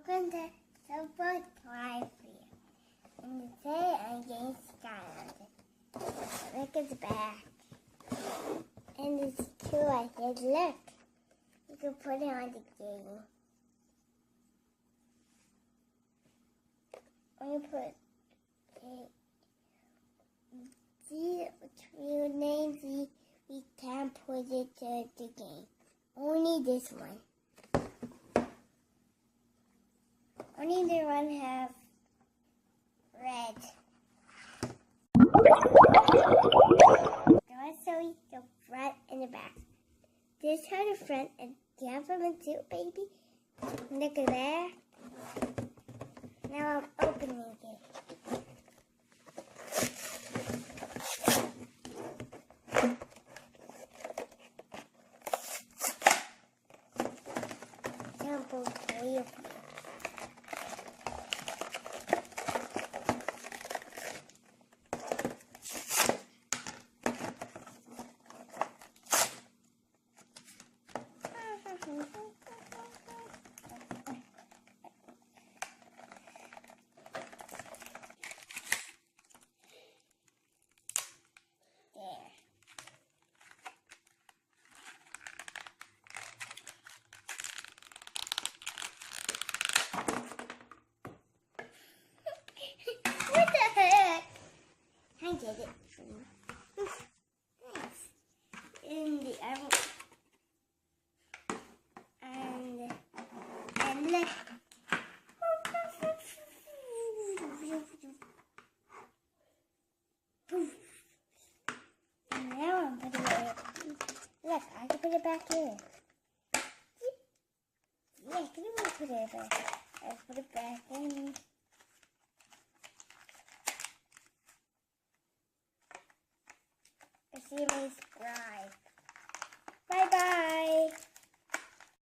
Welcome to Super Drive for you. And today I'm getting Skylanders. Look at the back. And it's cool. I said, look. You can put it on the game. I'm going to put the real name. We can't put it to the game. Only this one. Only the one have red. Now let's show you the front and the back. This is how the front and the government too, baby. Look at that. Now I'm opening it. Sample way up here. What the heck? I did it. Nice. In the arrow. And look. And now I'm putting it. Look, I can put it back here. Yeah, I can even put it back. I'll put it back in. See my scribe.